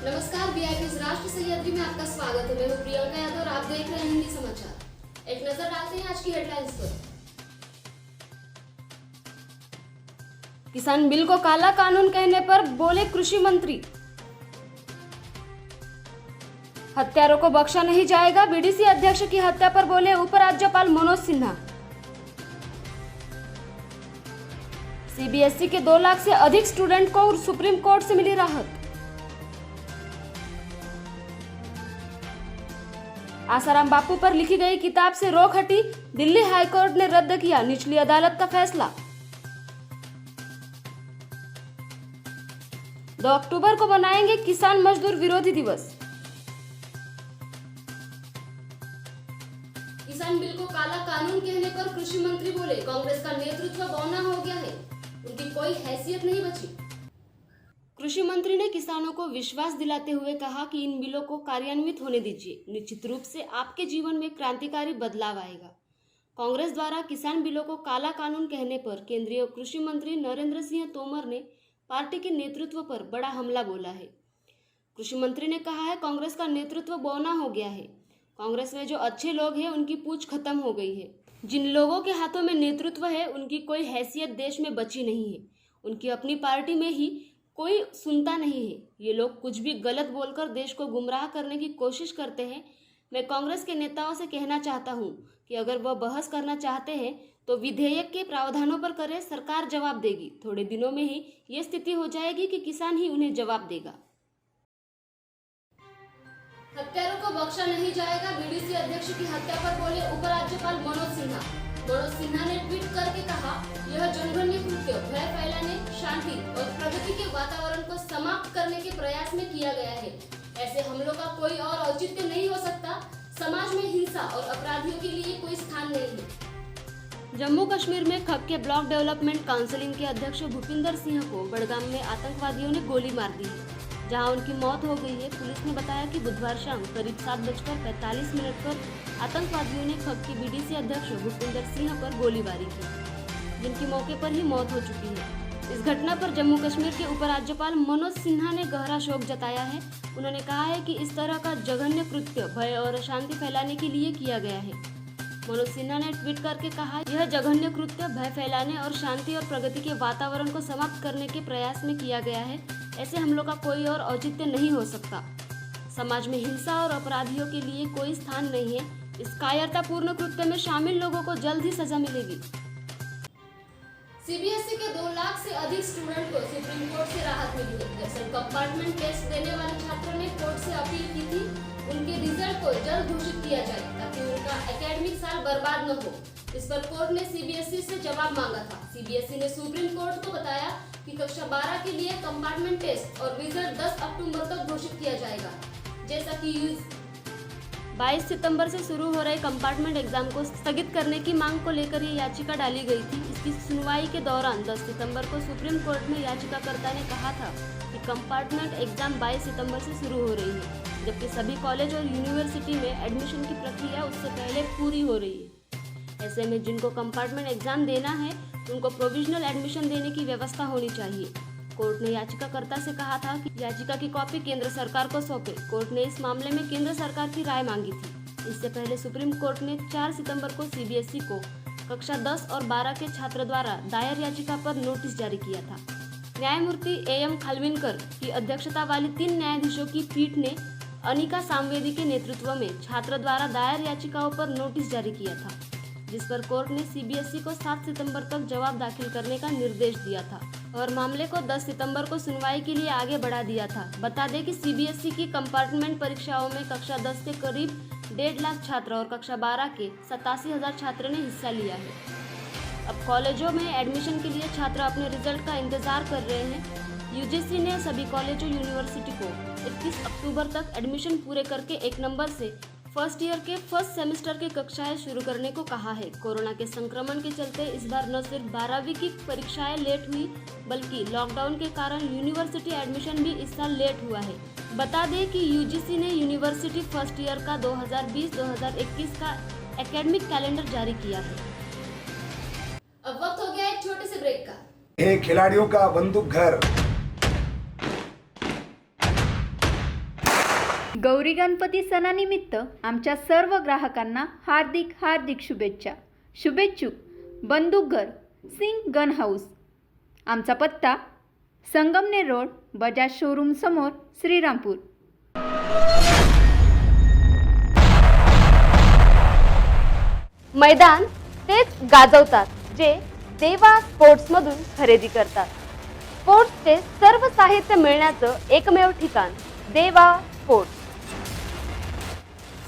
नमस्कार, वीआईपी राष्ट्र सह्याद्री में आपका स्वागत है। मैं हूं प्रियंका यादव और आप देख रहे हैं हिंदी समाचार। एक नजर डालते हैं आज की हेडलाइंस पर। किसान बिल को काला कानून कहने पर बोले कृषि मंत्री। हत्यारों को बख्शा नहीं जाएगा, बीडीसी अध्यक्ष की हत्या पर बोले उपराज्यपाल मनोज सिन्हा। सीबीएसई के 2 लाख से अधिक स्टूडेंट को सुप्रीम कोर्ट से मिली राहत। आसाराम बापू पर लिखी गई किताब से रोक हटी, दिल्ली हाईकोर्ट ने रद्द किया निचली अदालत का फैसला। 2 अक्टूबर को मनाएंगे किसान मजदूर विरोधी दिवस। किसान बिल को काला कानून कहने पर कृषि मंत्री बोले कांग्रेस का नेतृत्व बौना हो गया है, उनकी कोई हैसियत नहीं बची। कृषि मंत्री ने किसानों को विश्वास दिलाते हुए कहा कि इन बिलों को कार्यान्वित होने दीजिए, निश्चित रूप से आपके जीवन में क्रांतिकारी बदलाव आएगा। कांग्रेस द्वारा किसान बिलों को काला कानून कहने पर केंद्रीय कृषि मंत्री नरेंद्र सिंह तोमर ने पार्टी के नेतृत्व पर बड़ा हमला बोला है। कृषि मंत्री ने कहा है कांग्रेस का नेतृत्व बौना हो गया है। कांग्रेस में जो अच्छे लोग हैं उनकी पूछ खत्म हो गई है। जिन लोगों के हाथों में नेतृत्व है उनकी कोई हैसियत देश में बची नहीं है। उनकी अपनी पार्टी में ही कोई सुनता नहीं है। ये लोग कुछ भी गलत बोलकर देश को गुमराह करने की कोशिश करते हैं। मैं कांग्रेस के नेताओं से कहना चाहता हूं कि अगर वह बहस करना चाहते हैं तो विधेयक के प्रावधानों पर करें, सरकार जवाब देगी। थोड़े दिनों में ही ये स्थिति हो जाएगी कि किसान ही उन्हें जवाब देगा। हत्यारों को बख्शा नहीं जाएगा, बीडीसी अध्यक्ष की हत्या पर बोले उपराज्यपाल मनोज सिन्हा। मनोज सिन्हा ने ट्वीट करके कहा, यह जघन्य कृत्य भय फैलाने, शांति और प्रगति के वातावरण को समाप्त करने के प्रयास में किया गया है। ऐसे हमलों का कोई और औचित्य नहीं हो सकता। समाज में हिंसा और अपराधियों के लिए कोई स्थान नहीं है। जम्मू कश्मीर में खप के ब्लॉक डेवलपमेंट काउंसिल के अध्यक्ष भूपिंदर सिंह को बड़गाम में आतंकवादियों ने गोली मार दी है, जहां उनकी मौत हो गई है। पुलिस ने बताया कि बुधवार शाम करीब 7:45 पर आतंकवादियों ने खप के बीडीसी अध्यक्ष भूपिंदर सिंह पर गोलीबारी की, जिनकी मौके पर ही मौत हो चुकी है। इस घटना पर जम्मू कश्मीर के उपराज्यपाल मनोज सिन्हा ने गहरा शोक जताया है। उन्होंने कहा है कि इस तरह का जघन्य कृत्य भय और अशांति फैलाने के लिए किया गया है। मनोज सिन्हा ने ट्वीट करके कहा, यह जघन्य कृत्य भय फैलाने और शांति और प्रगति के वातावरण को समाप्त करने के प्रयास में किया गया है। ऐसे हमलों का कोई और औचित्य नहीं हो सकता। समाज में हिंसा और अपराधियों के लिए कोई स्थान नहीं है। इस कायरतापूर्ण कृत्य में शामिल लोगों को जल्द ही सजा मिलेगी। सीबीएसई के 2 लाख से अधिक स्टूडेंट को सुप्रीम कोर्ट से राहत मिली है। दरअसल कंपार्टमेंट टेस्ट देने वाले छात्रों ने कोर्ट से अपील की थी उनके रिजल्ट को जल्द घोषित किया जाए ताकि उनका एकेडमिक साल बर्बाद न हो। इस पर कोर्ट ने सीबीएसई से जवाब मांगा था। सीबीएसई ने सुप्रीम कोर्ट को बताया कि कक्षा 12 के लिए कंपार्टमेंट टेस्ट और रिजल्ट 10 अक्टूबर तक घोषित किया जाएगा। जैसा कि 22 सितंबर से शुरू हो रहे कंपार्टमेंट एग्जाम को स्थगित करने की मांग को लेकर ये याचिका डाली गई थी। इसकी सुनवाई के दौरान 10 सितंबर को सुप्रीम कोर्ट में याचिकाकर्ता ने कहा था कि कंपार्टमेंट एग्जाम 22 सितंबर से शुरू हो रही है, जबकि सभी कॉलेज और यूनिवर्सिटी में एडमिशन की प्रक्रिया उससे पहले पूरी हो रही है। ऐसे में जिनको कंपार्टमेंट एग्जाम देना है उनको प्रोविजनल एडमिशन देने की व्यवस्था होनी चाहिए। कोर्ट ने याचिकाकर्ता से कहा था कि याचिका की कॉपी केंद्र सरकार को सौंपे। कोर्ट ने इस मामले में केंद्र सरकार की राय मांगी थी। इससे पहले सुप्रीम कोर्ट ने 4 सितंबर को सीबीएसई को कक्षा 10 और 12 के छात्र द्वारा दायर याचिका पर नोटिस जारी किया था। न्यायमूर्ति एएम खालविलकर की अध्यक्षता वाली 3 न्यायाधीशों की पीठ ने अनिका सामवेदी के नेतृत्व में छात्र द्वारा दायर याचिकाओं पर नोटिस जारी किया था, जिस पर कोर्ट ने सीबीएसई को 7 सितंबर तक जवाब दाखिल करने का निर्देश दिया था और मामले को 10 सितंबर को सुनवाई के लिए आगे बढ़ा दिया था। बता दें कि सीबीएसई की कंपार्टमेंट परीक्षाओं में कक्षा 10 के करीब 1.5 लाख छात्र और कक्षा 12 के 87,000 छात्र ने हिस्सा लिया है। अब कॉलेजों में एडमिशन के लिए छात्र अपने रिजल्ट का इंतजार कर रहे हैं। यूजीसी ने सभी कॉलेजों यूनिवर्सिटी को 21 अक्टूबर तक एडमिशन पूरे करके 1 नंबर से फर्स्ट ईयर के फर्स्ट सेमेस्टर की कक्षाएं शुरू करने को कहा है। कोरोना के संक्रमण के चलते इस बार न सिर्फ 12वीं की परीक्षाएं लेट हुई, बल्कि लॉकडाउन के कारण यूनिवर्सिटी एडमिशन भी इस साल लेट हुआ है। बता दें कि यूजीसी ने यूनिवर्सिटी फर्स्ट ईयर का 2020-2021 का एकेडमिक कैलेंडर जारी किया है। अब वक्त हो गया एक छोटे से ब्रेक का। खिलाड़ियों का बंदूक घर गौरी गणपती सणानिमित्त आमच्या सर्व ग्राहकांना हार्दिक हार्दिक शुभेच्छा. शुभेच्छुक बंदूकघर सिंग गन हाऊस. आमचा पत्ता संगमनेर रोड, बजाज शोरूम समोर, श्रीरामपूर. मैदान तेच गाजवतात जे देवा स्पोर्ट्समधून खरेदी करतात. स्पोर्ट्सचे सर्व साहित्य मिळण्याचं एकमेव ठिकाण देवा स्पोर्ट्स.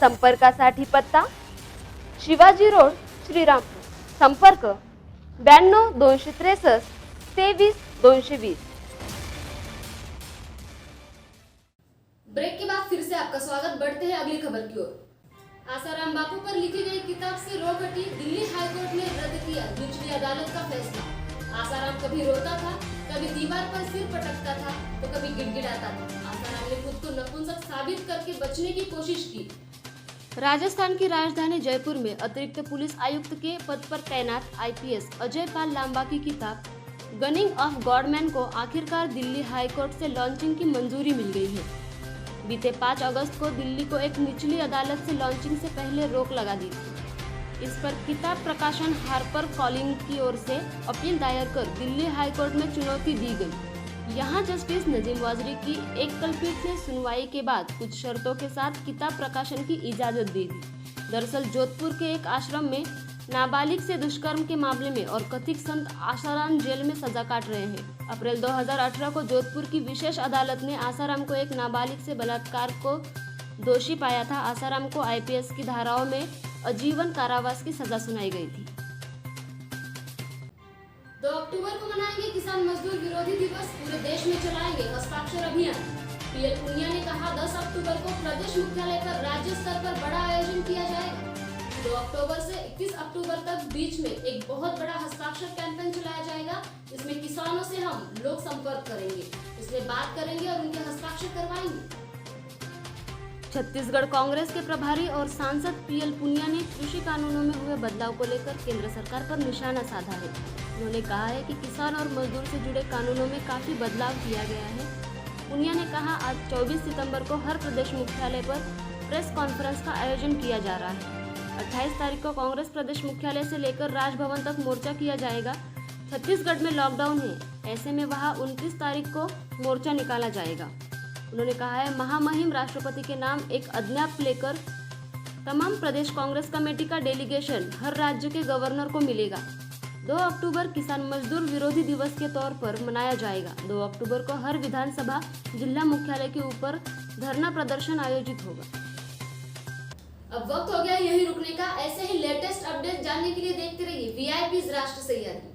संपर्कासाठी पत्ता शिवाजी रोड, श्रीरामपूर. संपर्क 92 263 23 220. ब्रेक के बाद फिर से आपका स्वागत. बढ़ते हैं अगली खबर की ओर. आसाराम बापू पर लिखी गई किताब से रोक हटी. दिल्ली हाईकोर्ट ने रद्द किया निचली अदालत का फैसला. आसाराम कभी रोता था, कभी दीवार पर सिर पटकता था, तो कभी गिड़गिड़ाता था. आसाराम ने खुद को नपुंसक साबित करके बचने की कोशिश की. राजस्थान की राजधानी जयपुर में अतिरिक्त पुलिस आयुक्त के पद पर तैनात आईपीएस अजय पाल लांबा की किताब गनिंग ऑफ गॉडमैन को आखिरकार दिल्ली हाईकोर्ट से लॉन्चिंग की मंजूरी मिल गई है. बीते 5 अगस्त को दिल्ली को एक निचली अदालत से लॉन्चिंग से पहले रोक लगा दी थी. इस पर किताब प्रकाशन हार्पर कॉलिंग की ओर से अपील दायर कर दिल्ली हाईकोर्ट में चुनौती दी गई. यहाँ जस्टिस नजीम वाजरी की एक कलपीठ ने सुनवाई के बाद कुछ शर्तों के साथ किताब प्रकाशन की इजाजत दे दी. दरअसल जोधपुर के एक आश्रम में नाबालिग से दुष्कर्म के मामले में और कथित संत आसाराम जेल में सजा काट रहे हैं. अप्रैल 2018 को जोधपुर की विशेष अदालत ने आसाराम को एक नाबालिग से बलात्कार को दोषी पाया था. आसाराम को आईपीएस की धाराओं में आजीवन कारावास की सजा सुनाई गई थी. 2 अक्टूबर को मनाएंगे किसान मजदूर विरोधी दिवस. पूरे देश में चलाएंगे हस्ताक्षर अभियान. पीएल पुनिया ने कहा 10 अक्टूबर को प्रदेश मुख्यालय पर राज्य स्तर पर बड़ा आयोजन किया जाएगा. 2 अक्टूबर से 31 अक्टूबर तक बीच में एक बहुत बड़ा हस्ताक्षर कैंपेन चलाया जाएगा. इसमें किसानों से हम लोग संपर्क करेंगे, इसमें बात करेंगे और उनके हस्ताक्षर करवाएंगे. छत्तीसगढ़ कांग्रेस के प्रभारी और सांसद पीएल पुनिया ने कृषि कानूनों में हुए बदलाव को लेकर केंद्र सरकार पर निशाना साधा है. उन्होंने कहा है कि किसान और मजदूर से जुड़े कानूनों में काफी बदलाव किया गया है. पुनिया ने कहा आज 24 सितंबर को हर प्रदेश मुख्यालय पर प्रेस कॉन्फ्रेंस का आयोजन किया जा रहा है. 28 तारीख को कांग्रेस प्रदेश मुख्यालय से लेकर राजभवन तक मोर्चा किया जाएगा. छत्तीसगढ़ में लॉकडाउन है, ऐसे में वहां 29 तारीख को मोर्चा निकाला जाएगा. उन्होंने कहा है महामहिम राष्ट्रपति के नाम एक आज्ञा लेकर तमाम प्रदेश कांग्रेस कमेटी का डेलीगेशन हर राज्य के गवर्नर को मिलेगा. 2 अक्टूबर किसान मजदूर विरोधी दिवस के तौर पर मनाया जाएगा. 2 अक्टूबर को हर विधानसभा जिला मुख्यालय के ऊपर धरना प्रदर्शन आयोजित होगा. अब वक्त हो गया यहीं रुकने का. ऐसे ही लेटेस्ट अपडेट जानने के लिए देखते रहिए वीआईपी राष्ट्र सैयारी.